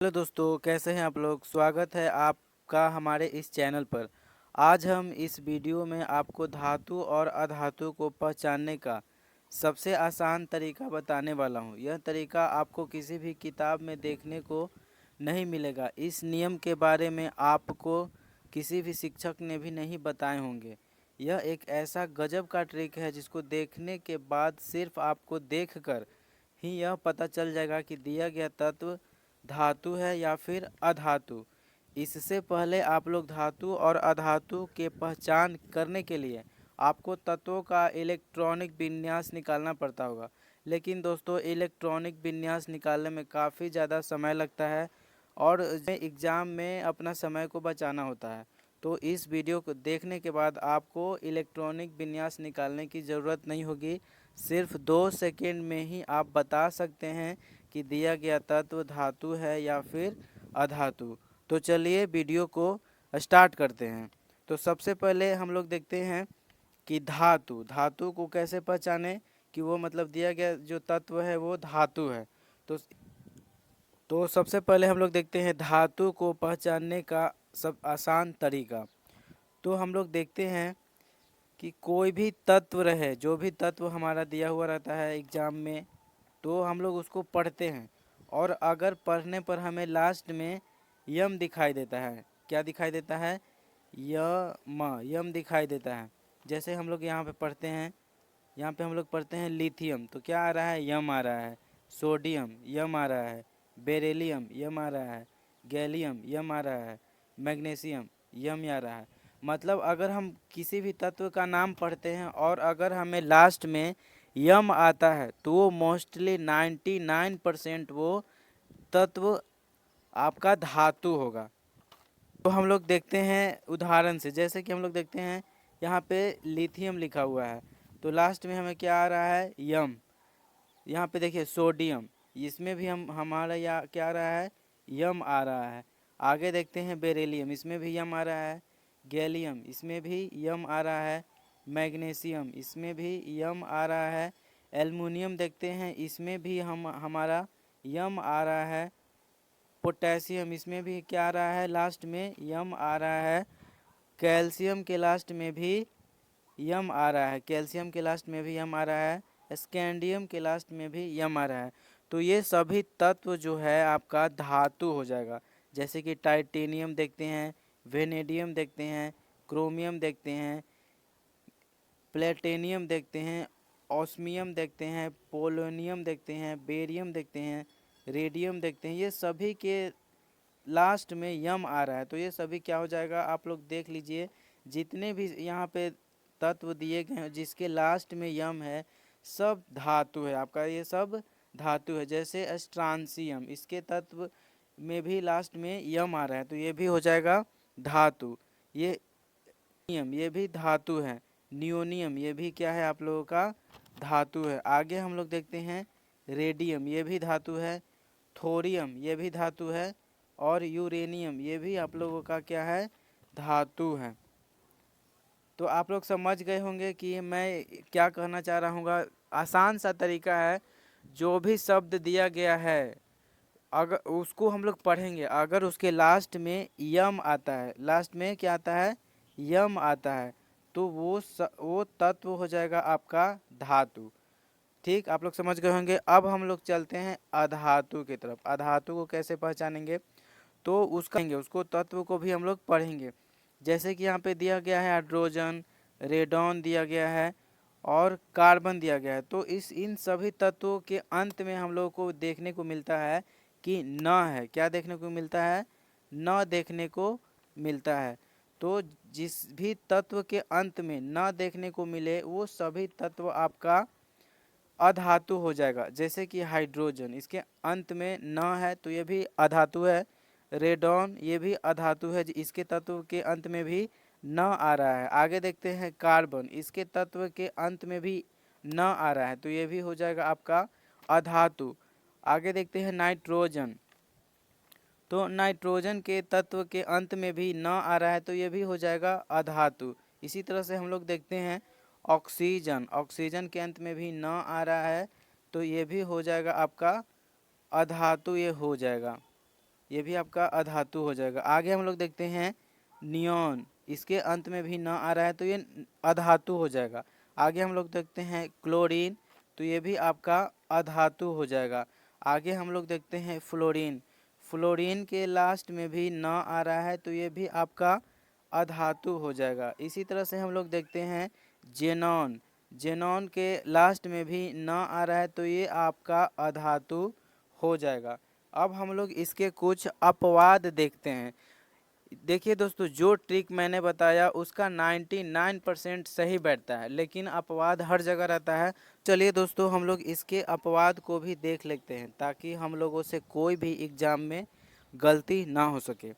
Hello दोस्तों, कैसे हैं आप लोग। स्वागत है आपका हमारे इस चैनल पर। आज हम इस वीडियो में आपको धातु और अधातु को पहचानने का सबसे आसान तरीका बताने वाला हूं। यह तरीका आपको किसी भी किताब में देखने को नहीं मिलेगा। इस नियम के बारे में आपको किसी भी शिक्षक ने भी नहीं बताए होंगे। यह एक ऐसा गजब का ट्रिक है जिसको देखने के बाद सिर्फ आपको देखकर ही यह पता चल जाएगा कि दिया गया तत्व धातु है या फिर अधातु। इससे पहले आप लोग धातु और अधातु के पहचान करने के लिए आपको तत्वों का इलेक्ट्रॉनिक विन्यास निकालना पड़ता होगा। लेकिन दोस्तों, इलेक्ट्रॉनिक विन्यास निकालने में काफ़ी ज़्यादा समय लगता है और एग्ज़ाम में अपना समय को बचाना होता है। तो इस वीडियो को देखने के बाद आपको इलेक्ट्रॉनिक विन्यास निकालने की ज़रूरत नहीं होगी। सिर्फ 2 सेकेंड में ही आप बता सकते हैं कि दिया गया तत्व धातु है या फिर अधातु। तो चलिए वीडियो को स्टार्ट करते हैं। तो सबसे पहले हम लोग देखते हैं कि धातु धातु को कैसे पहचाने कि वो मतलब दिया गया जो तत्व है वो धातु है। तो सबसे पहले हम लोग देखते हैं धातु को पहचानने का सब आसान तरीका। तो हम लोग देखते हैं कि कोई भी तत्व रहे, जो भी तत्व हमारा दिया हुआ रहता है एग्ज़ाम में, तो हम लोग उसको पढ़ते हैं और अगर पढ़ने पर हमें लास्ट में यम दिखाई देता है। क्या दिखाई देता है? यम दिखाई देता है। जैसे हम लोग यहाँ पे पढ़ते हैं, यहाँ पे हम लोग पढ़ते हैं लिथियम, तो क्या आ रहा है? यम आ रहा है। सोडियम यम आ रहा है। बेरिलियम यम आ रहा है। गैलियम यम आ रहा है। मैग्नीशियम यम आ रहा है। मतलब अगर हम किसी भी तत्व का नाम पढ़ते हैं और अगर हमें लास्ट में यम आता है तो वो मोस्टली 99% वो तत्व आपका धातु होगा। तो हम लोग देखते हैं उदाहरण से, जैसे कि हम लोग देखते हैं यहाँ पे लिथियम लिखा हुआ है तो लास्ट में हमें क्या आ रहा है? यम। यहाँ पे देखिए सोडियम, इसमें भी हम हमारा या क्या आ रहा है? यम आ रहा है। आगे देखते हैं बेरिलियम, इसमें भी यम आ रहा है। गैलियम, इसमें भी यम आ रहा है। मैग्नीशियम, इसमें भी यम आ रहा है। एल्युमिनियम देखते हैं, इसमें भी हमारा यम आ रहा है। पोटेशियम, इसमें भी क्या आ रहा है? लास्ट में यम आ रहा है। कैल्शियम के लास्ट में भी यम आ रहा है। कैल्शियम के लास्ट में भी यम आ रहा है। स्कैंडियम के लास्ट में भी यम आ रहा है। तो ये सभी तत्व जो है आपका धातु हो जाएगा। जैसे कि टाइटेनियम देखते हैं, वेनेडियम देखते हैं, क्रोमियम देखते हैं, प्लेटिनियम देखते हैं, ऑस्मियम देखते हैं, पोलोनियम देखते हैं, बेरियम देखते हैं, रेडियम देखते हैं। ये सभी के लास्ट में यम आ रहा है। तो ये सभी क्या हो जाएगा? आप लोग देख लीजिए, जितने भी यहाँ पे तत्व दिए गए हैं जिसके लास्ट में यम है सब धातु है आपका। ये सब धातु है। जैसे स्ट्रांसियम, इसके तत्व में भी लास्ट में यम आ रहा है तो ये भी हो जाएगा धातु। ये नियम, ये भी धातु है। नियोनियम, ये भी क्या है आप लोगों का? धातु है। आगे हम लोग देखते हैं रेडियम, ये भी धातु है। थोरियम, ये भी धातु है। और यूरेनियम, ये भी आप लोगों का क्या है? धातु है। तो आप लोग समझ गए होंगे कि मैं क्या कहना चाह रहा हूँ। आसान सा तरीका है। जो भी शब्द दिया गया है अगर उसको हम लोग पढ़ेंगे, अगर उसके लास्ट में यम आता है, लास्ट में क्या आता है? यम आता है, तो वो तत्व हो जाएगा आपका धातु। ठीक, आप लोग समझ गए होंगे। अब हम लोग चलते हैं अधातु की तरफ। अधातु को कैसे पहचानेंगे? तो उसको तत्व को भी हम लोग पढ़ेंगे। जैसे कि यहाँ पे दिया गया है हाइड्रोजन, रेडॉन दिया गया है और कार्बन दिया गया है। तो इन सभी तत्वों के अंत में हम लोग को देखने को मिलता है कि न है। क्या देखने को मिलता है? न देखने को मिलता है। तो जिस भी तत्व के अंत में न देखने को मिले वो सभी तत्व आपका अधातु हो जाएगा। जैसे कि हाइड्रोजन, इसके अंत में न है तो ये भी अधातु है। रेडॉन, ये भी अधातु है, इसके तत्व के अंत में भी न आ रहा है। आगे देखते हैं कार्बन, इसके तत्व के अंत में भी न आ रहा है तो ये भी हो जाएगा आपका अधातु। आगे देखते हैं नाइट्रोजन, तो नाइट्रोजन के तत्व के अंत में भी न आ रहा है तो ये भी हो जाएगा अधातु। इसी तरह से हम लोग देखते हैं ऑक्सीजन, ऑक्सीजन के अंत में भी न आ रहा है तो ये भी हो जाएगा आपका अधातु, ये हो जाएगा। ये भी आपका अधातु हो जाएगा। आगे हम लोग देखते हैं नियॉन, इसके अंत में भी न आ रहा है तो ये अधातु हो जाएगा। आगे हम लोग देखते हैं क्लोरीन, तो ये भी आपका अधातु हो जाएगा। आगे हम लोग देखते हैं फ्लोरीन, फ्लोरीन के लास्ट में भी न आ रहा है तो ये भी आपका अधातु हो जाएगा। इसी तरह से हम लोग देखते हैं जेनॉन, जेनॉन के लास्ट में भी न आ रहा है तो ये आपका अधातु हो जाएगा। अब हम लोग इसके कुछ अपवाद देखते हैं। देखिए दोस्तों, जो ट्रिक मैंने बताया उसका 99% सही बैठता है, लेकिन अपवाद हर जगह रहता है। चलिए दोस्तों, हम लोग इसके अपवाद को भी देख लेते हैं ताकि हम लोगों से कोई भी एग्ज़ाम में गलती ना हो सके।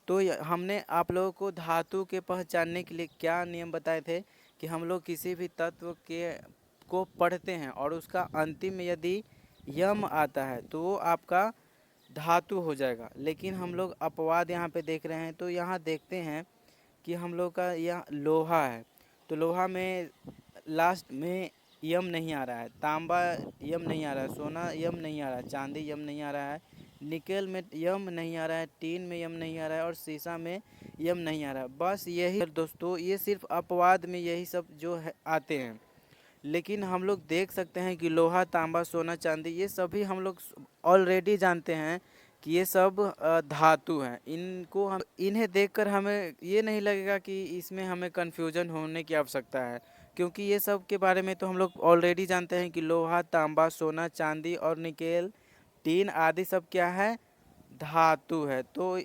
तो हमने आप लोगों को धातु के पहचानने के लिए क्या नियम बताए थे कि हम लोग किसी भी तत्व के को पढ़ते हैं और उसका अंतिम में यदि यम आता है तो वो आपका धातु हो जाएगा। लेकिन हम लोग अपवाद यहाँ पे देख रहे हैं, तो यहाँ देखते हैं कि हम लोग का यह लोहा है, तो लोहा में लास्ट में यम नहीं आ रहा है, तांबा यम नहीं आ रहा है, सोना यम नहीं आ रहा है, चांदी यम नहीं आ रहा है, निकेल में यम नहीं आ रहा है, टीन में यम नहीं आ रहा है और शीशा में यम नहीं आ रहा है। बस यही दोस्तों, ये सिर्फ अपवाद में यही सब जो है आते हैं। लेकिन हम लोग देख सकते हैं कि लोहा, तांबा, सोना, चांदी ये सभी हम लोग ऑलरेडी जानते हैं कि ये सब धातु हैं। इनको हम इन्हें देखकर हमें ये नहीं लगेगा कि इसमें हमें कन्फ्यूजन होने की आवश्यकता है, क्योंकि ये सब के बारे में तो हम लोग ऑलरेडी जानते हैं कि लोहा, तांबा, सोना, चांदी और निकेल, टीन आदि सब क्या है, धातु है। तो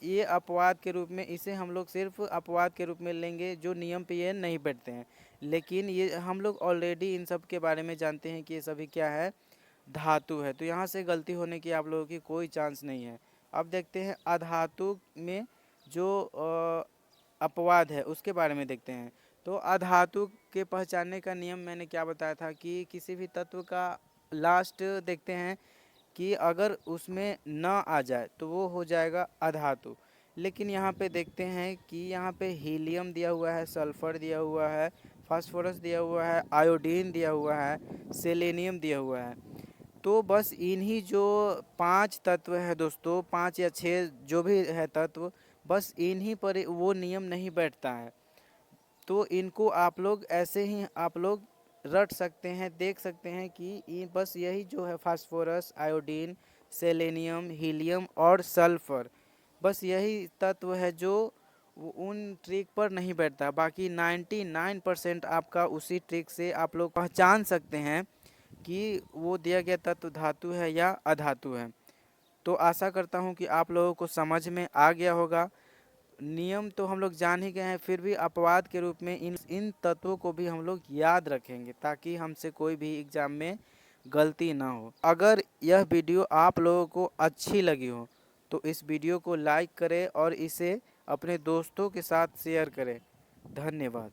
ये अपवाद के रूप में, इसे हम लोग सिर्फ अपवाद के रूप में लेंगे जो नियम पे ये नहीं बैठते हैं। लेकिन ये हम लोग ऑलरेडी इन सब के बारे में जानते हैं कि ये सभी क्या है, धातु है। तो यहाँ से गलती होने की आप लोगों की कोई चांस नहीं है। अब देखते हैं अधातु में जो अपवाद है उसके बारे में देखते हैं। तो अधातु के पहचानने का नियम मैंने क्या बताया था कि किसी भी तत्व का लास्ट देखते हैं कि अगर उसमें न आ जाए तो वो हो जाएगा अधातु। लेकिन यहाँ पे देखते हैं कि यहाँ पे हीलियम दिया हुआ है, सल्फर दिया हुआ है, फास्फोरस दिया हुआ है, आयोडीन दिया हुआ है, सेलेनियम दिया हुआ है। तो बस इन्हीं जो 5 तत्व है दोस्तों, 5 या 6 जो भी है तत्व, बस इन्हीं पर वो नियम नहीं बैठता है। तो इनको आप लोग ऐसे ही आप लोग रट सकते हैं, देख सकते हैं कि बस यही जो है फास्फोरस, आयोडीन, सेलेनियम, हीलियम और सल्फर, बस यही तत्व है जो उन ट्रिक पर नहीं बैठता। बाकी 99% आपका उसी ट्रिक से आप लोग पहचान सकते हैं कि वो दिया गया तत्व धातु है या अधातु है। तो आशा करता हूँ कि आप लोगों को समझ में आ गया होगा। नियम तो हम लोग जान ही गए हैं, फिर भी अपवाद के रूप में इन तत्वों को भी हम लोग याद रखेंगे ताकि हमसे कोई भी एग्ज़ाम में गलती ना हो। अगर यह वीडियो आप लोगों को अच्छी लगी हो तो इस वीडियो को लाइक करें और इसे अपने दोस्तों के साथ शेयर करें। धन्यवाद।